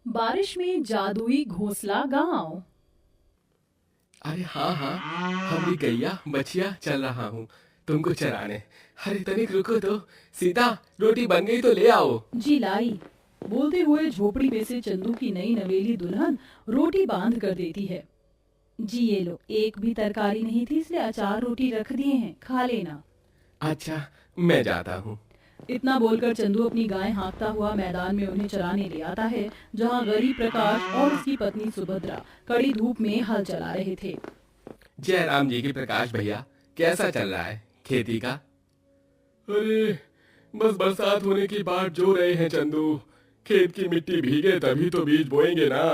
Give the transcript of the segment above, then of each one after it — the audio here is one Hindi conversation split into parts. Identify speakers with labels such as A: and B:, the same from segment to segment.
A: बारिश में जादुई घोंसला गांव।
B: अरे हाँ हाँ, हम भी गैया बछिया चल रहा हूँ तुमको चराने। अरे तनिक रुको तो। सीता, रोटी बन गई तो ले आओ।
A: जी लाई। बोलते हुए झोपड़ी में से चंदू की नई नवेली दुल्हन रोटी बांध कर देती है। जी ये लो, एक भी तरकारी नहीं थी इसलिए अचार रोटी रख दिए हैं, खा लेना।
B: अच्छा, मैं जाता हूँ।
A: इतना बोलकर चंदू अपनी गाय हाँकता हुआ मैदान में उन्हें चराने ले आता है, जहाँ गरीब प्रकाश और उसकी पत्नी सुभद्रा कड़ी धूप में हल चला रहे थे।
B: जय राम जी की प्रकाश भैया, कैसा चल रहा है खेती का? अरे बस बरसात होने की बाट जो रहे हैं चंदू। खेत की मिट्टी भीगे तभी तो बीज बोएंगे ना।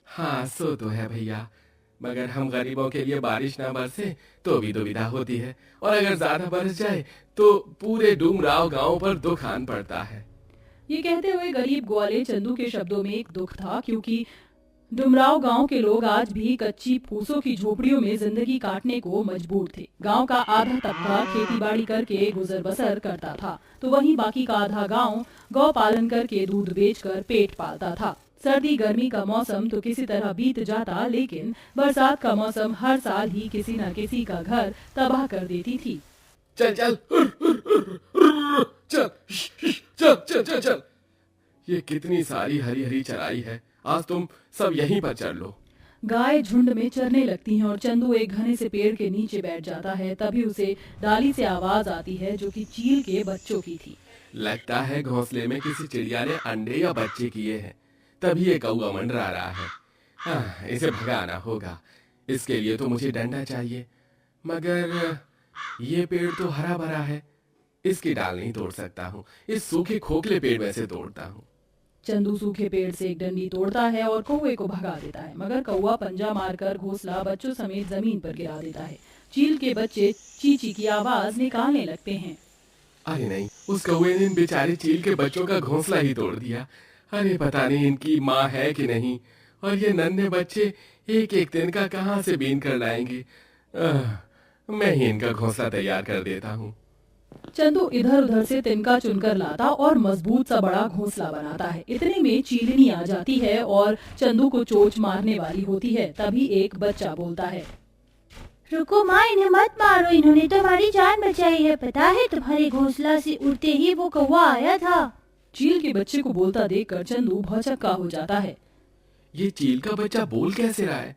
B: हाँ सो तो है भैया, मगर हम गरीबों के लिए बारिश ना बरसे तो भी दुविधा होती है, और अगर ज्यादा बरस जाए तो पूरे डूमराव गांव पर दुख आन पड़ता है।
A: ये कहते हुए गरीब ग्वाले चंदू के शब्दों में एक दुख था, क्योंकि डुमराव गांव के लोग आज भी कच्ची फूसों की झोपड़ियों में जिंदगी काटने को मजबूर थे। गांव का आधा तबका खेतीबाड़ी करके गुजर बसर करता था, तो वहीं बाकी का आधा गांव गौ पालन करके दूध बेचकर पेट पालता था। सर्दी गर्मी का मौसम तो किसी तरह बीत जाता, लेकिन बरसात का मौसम हर साल ही किसी न किसी का घर तबाह कर देती थी।
B: चल चल चल चल चल चल चल। ये कितनी सारी हरी हरी चराई है, आज तुम सब यहीं पर चल लो।
A: गाय झुंड में चरने लगती हैं और चंदू एक घने से पेड़ के नीचे बैठ जाता है। तभी उसे डाली से आवाज आती है, जो कि चील के बच्चों की थी।
B: लगता है घोंसले में किसी चिड़िया ने अंडे या बच्चे किए हैं, तभी ये कौवा मंडरा रहा है। इसे भगाना होगा। इसके लिए तो मुझे डंडा चाहिए, मगर ये पेड़ तो हरा भरा है, इसकी डाल नहीं तोड़ सकता हूँ। इस सूखे खोखले पेड़ में से तोड़ता हूँ।
A: चंदू सूखे पेड़ से एक डंडी तोड़ता है और कौवे को भगा देता है, मगर कौवा पंजा मारकर घोंसला बच्चों समेत जमीन पर गिरा देता है। चील के बच्चे चीची की आवाज निकालने लगते हैं।
B: अरे नहीं, उस कौवे ने इन बेचारे चील के बच्चों का घोंसला ही तोड़ दिया। अरे पता नहीं इनकी माँ है कि नहीं, और ये नन्हे बच्चे एक एक दिन का कहाँ से बीन कर लाएंगे। मैं ही इनका घोंसला तैयार कर देता हूँ।
A: चंदू इधर उधर से तिनका चुनकर लाता और मजबूत सा बड़ा घोंसला बनाता है। इतने में चीलनी आ जाती है और चंदू को चोंच मारने वाली होती है। तभी एक बच्चा बोलता है,
C: रुको माँ, इन्हें मत मारो, इन्होंने तो हमारी जान बचाई है। पता है तुम्हारे घोंसला से उड़ते ही वो कौवा आया था।
A: चील के बच्चे को बोलता देखकर चंदू भौचक्का हो जाता है।
B: ये चील का बच्चा बोल कैसे रहा है?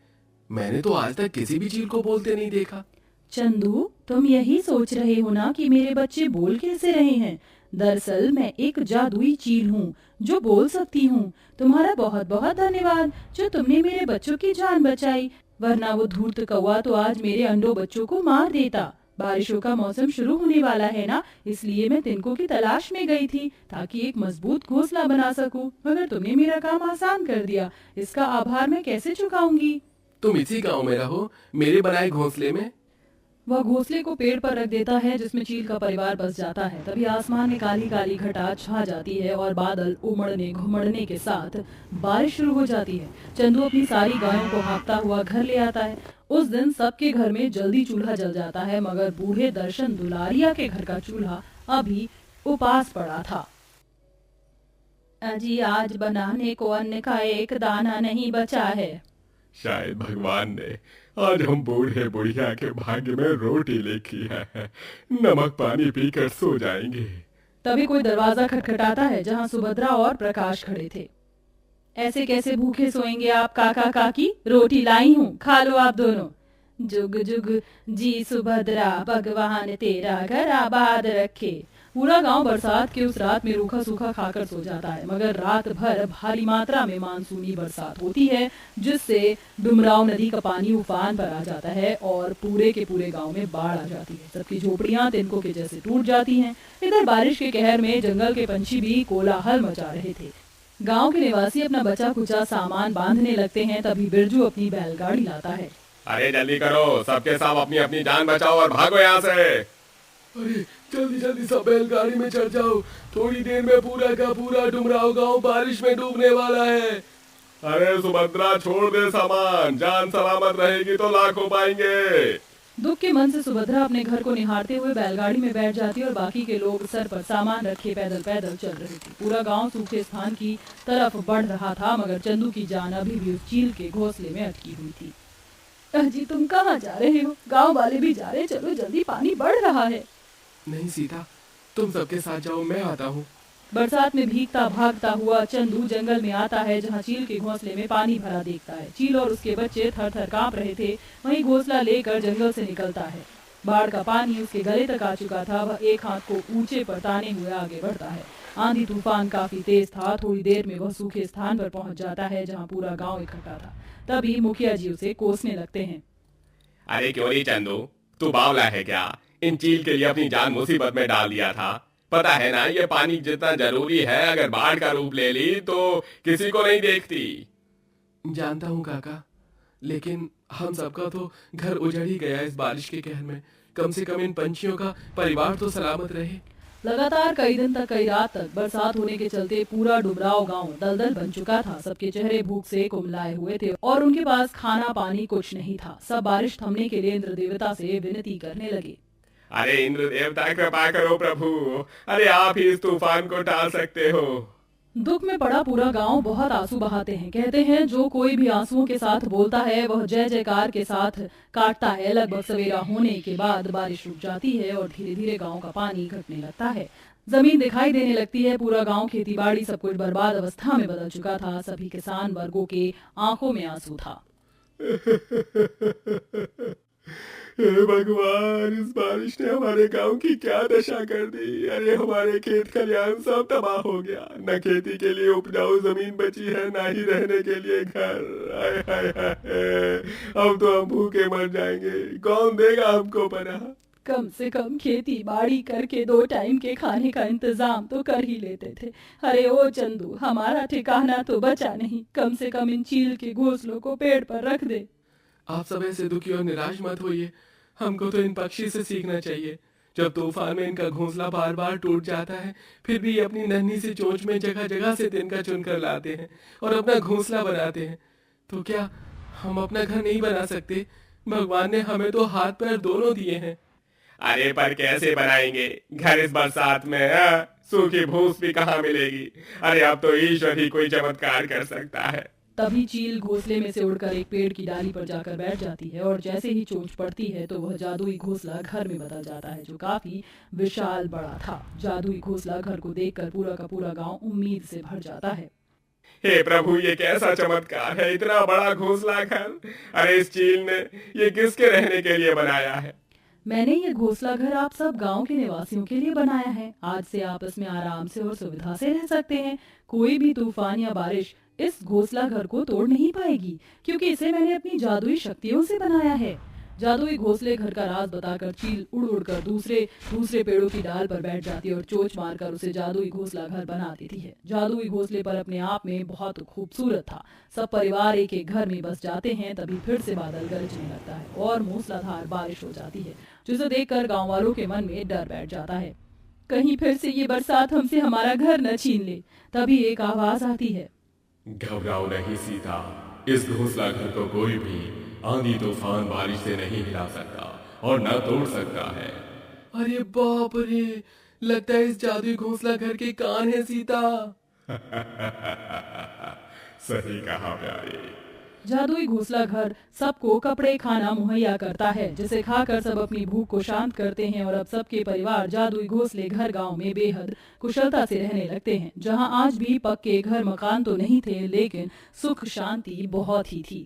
B: मैंने तो आज तक किसी भी चील को बोलते नहीं देखा।
A: चंदू, तुम यही सोच रहे हो ना कि मेरे बच्चे बोल कैसे रहे हैं? दरअसल मैं एक जादुई चील हूँ जो बोल सकती हूँ। तुम्हारा बहुत बहुत धन्यवाद जो तुमने मेरे बच्चों की जान बचाई, वरना वो धूर्त कौवा तो आज मेरे अंडों बच्चों को मार देता। बारिशों का मौसम शुरू होने वाला है ना, इसलिए मैं तिनकों की तलाश में गई थी ताकि एक मजबूत घोंसला बना सकूं, मगर तुमने मेरा काम आसान कर दिया। इसका आभार मैं कैसे चुकाऊंगी?
B: तुम इसी गांव में रहो, मेरे बनाए घोंसले में।
A: वह घोंसले को पेड़ पर रख देता है, जिसमें चील का परिवार बस जाता है। तभी आसमान में काली काली घटा छा जाती है और बादल उमड़ने घुमड़ने के साथ बारिश शुरू हो जाती है। चंदू अपनी सारी गायों को हाँकता हुआ घर ले आता है। उस दिन सबके घर में जल्दी चूल्हा जल जाता है, मगर बूढ़े दर्शन दुलारिया के घर का चूल्हा अभी उपास पड़ा था। अजी आज बनाने को अन्न का एक दाना नहीं बचा है।
B: शायद भगवान ने आज हम बूढ़े बुढ़िया के भाग्य में रोटी लिखी है। नमक पानी पीकर सो जाएंगे।
A: तभी कोई दरवाजा खटखटाता है, जहाँ सुभद्रा और प्रकाश खड़े थे। ऐसे कैसे भूखे सोएंगे आप काका काकी? रोटी लाई हूँ, खा लो आप दोनों। जुग जुग जी सुभद्रा, भगवान तेरा घर आबाद रखे। पूरा गांव बरसात के उस रात में रूखा सूखा खाकर सो जाता है, मगर रात भर भारी मात्रा में मानसूनी बरसात होती है, जिससे डुमराव नदी का पानी उफान पर आ जाता है और पूरे के पूरे गांव में बाढ़ आ जाती है। सबकी झोपड़ियां तिनकों के जैसे टूट जाती हैं। इधर बारिश के कहर में जंगल के पंछी भी कोलाहल मचा रहे थे। गांव के निवासी अपना बचा कुचा सामान बांधने लगते हैं। तभी बिरजू अपनी बैलगाड़ी लाता है।
B: अरे जल्दी करो, सबके सब अपनी अपनी जान बचाओ और भागो यहाँ से। अरे जल्दी जल्दी सब बैलगाड़ी में चढ़ जाओ, थोड़ी देर में पूरा का पूरा डुमराव गांव बारिश में डूबने वाला है। अरे सुभद्रा छोड़ दे सामान, जान सलामत रहेगी तो लाखों पाएंगे।
A: दुख के मन से सुभद्रा अपने घर को निहारते हुए बैलगाड़ी में बैठ जाती और बाकी के लोग सर पर सामान रखे पैदल पैदल चल रहे थे। पूरा गांव सूखे स्थान की तरफ बढ़ रहा था, मगर चंदू की जान अभी भी उस चील के घोंसले में अटकी हुई थी। अजी तुम कहाँ जा रहे हो? गांव वाले भी जा रहे, चलो जल्दी, पानी बढ़ रहा है।
B: नहीं सीता, तुम सबके साथ जाओ, मैं आता हूँ।
A: बरसात में भीगता भागता हुआ चंदू जंगल में आता है, जहाँ चील के घोंसले में पानी भरा देखता है। चील और उसके बच्चे थर थर कांप रहे थे। वहीं घोंसला लेकर जंगल से निकलता है। बाढ़ का पानी उसके गले तक आ चुका था। वह एक हाथ को ऊंचे पर ताने हुए आगे बढ़ता है। आंधी तूफान काफी तेज था। थोड़ी देर में वह सूखे स्थान पर पहुंच जाता है, जहाँ पूरा गाँव इकट्ठा था। तभी मुखिया जी उसे कोसने लगते हैं।
B: अरे क्यों नहीं चंदू, तू बावला है क्या? इन चील के लिए अपनी जान मुसीबत में डाल दिया था। पता है ना ये पानी जितना जरूरी है, अगर बाढ़ का रूप ले ली तो किसी को नहीं देखती। जानता हूँ काका, लेकिन हम सबका तो घर उजड़ ही गया इस बारिश के कहर में। कम से कम इन पंछियों का परिवार तो सलामत रहे।
A: लगातार कई दिन तक, कई रात तक बरसात होने के चलते पूरा डुबराव गांव दलदल बन चुका था। सबके चेहरे भूख से कुमलाए हुए थे और उनके पास खाना पानी कुछ नहीं था। सब बारिश थमने के लिए इंद्र देवता से विनती करने लगे।
B: अरे इंद्र देवता कृपा करो प्रभु, अरे आप ही इस तूफान को टाल सकते हो।
A: दुख में पड़ा पूरा गांव बहुत आंसू बहाते हैं। कहते हैं जो कोई भी आंसुओं के साथ बोलता है वह जय जयकार के साथ काटता है। लगभग सवेरा होने के बाद बारिश रुक जाती है और धीरे धीरे गांव का पानी घटने लगता है। जमीन दिखाई देने लगती है। पूरा गांव खेती बाड़ी सब कुछ बर्बाद अवस्था में बदल चुका था। सभी किसान वर्गों के आंखों में आंसू था।
B: हे भगवान, इस बारिश ने हमारे गांव की क्या दशा कर दी। अरे हमारे खेत खलिहान सब तबाह हो गया। न खेती के लिए उपजाऊ जमीन बची है, ना ही रहने के लिए घर। हाय हाय हाय, अब तो हम भूखे मर जाएंगे। कौन देगा हमको पनाह?
A: कम से कम खेती बाड़ी करके 2 टाइम के खाने का इंतजाम तो कर ही लेते थे। अरे ओ चंदू, हमारा ठिकाना तो बचा नहीं। कम से कम इन चील के घोंसलों को पेड़ पर रख दे।
B: आप सब ऐसे दुखी और निराश मत होइए। हमको तो इन पक्षी से सीखना चाहिए। जब तूफान में इनका घोंसला बार बार टूट जाता है, फिर भी ये अपनी नन्ही सी चोंच में जगह जगह से तिनका चुनकर लाते हैं और अपना घोंसला बनाते हैं। तो क्या हम अपना घर नहीं बना सकते? भगवान ने हमें तो हाथ पैर दोनों दिए हैं। अरे पर कैसे बनाएंगे घर इस बरसात में? सूखी भूस भी कहाँ मिलेगी? अरे अब तो ईश्वर ही कोई चमत्कार कर सकता है।
A: तभी चील घोंसले में से उड़कर एक पेड़ की डाली पर जाकर बैठ जाती है और जैसे ही चोंच पड़ती है तो वह जादुई घोंसला घर में बदल जाता है, जो काफी विशाल बड़ा था। जादुई घोंसला घर को देखकर पूरा का पूरा गांव उम्मीद से भर जाता है।
B: हे प्रभु, ये कैसा चमत्कार है, इतना बड़ा घोंसला घर। अरे इस चील ने ये किसके रहने के लिए बनाया है?
A: मैंने ये घोंसला घर आप सब गांव के निवासियों के लिए बनाया है। आज से आपस में आराम से और सुविधा से रह सकते हैं। कोई भी तूफान या बारिश इस घोंसला घर को तोड़ नहीं पाएगी, क्योंकि इसे मैंने अपनी जादुई शक्तियों से बनाया है। जादुई घोंसले घर का राज बताकर चील उड़ उड़ कर दूसरे पेड़ों की डाल पर बैठ जाती और चोंच मारकर उसे जादुई घोंसला घर बना देती है। जादुई घोंसले पर अपने आप में बहुत खूबसूरत था। सब परिवार एक एक घर में बस जाते हैं। तभी फिर से बादल गरजने लगता है और मूसलाधार बारिश हो जाती है, जिसे देखकर गाँव वालों के मन में डर बैठ जाता है। कहीं फिर से ये बरसात हमसे हमारा घर न छीन ले। तभी एक आवाज आती है,
B: घबराओ नहीं सीता, इस घोंसला घर को कोई भी आंधी तूफान बारिश से नहीं हिला सकता और न तोड़ सकता है। अरे बाप रे, लगता है इस जादुई घोंसला घर के कान है सीता। सही कहा प्यारे।
A: जादुई घोंसला घर सबको कपड़े खाना मुहैया करता है, जिसे खाकर सब अपनी भूख को शांत करते हैं और अब सबके परिवार जादुई घोंसले घर गांव में बेहद कुशलता से रहने लगते हैं, जहां आज भी पक्के घर मकान तो नहीं थे, लेकिन सुख शांति बहुत ही थी।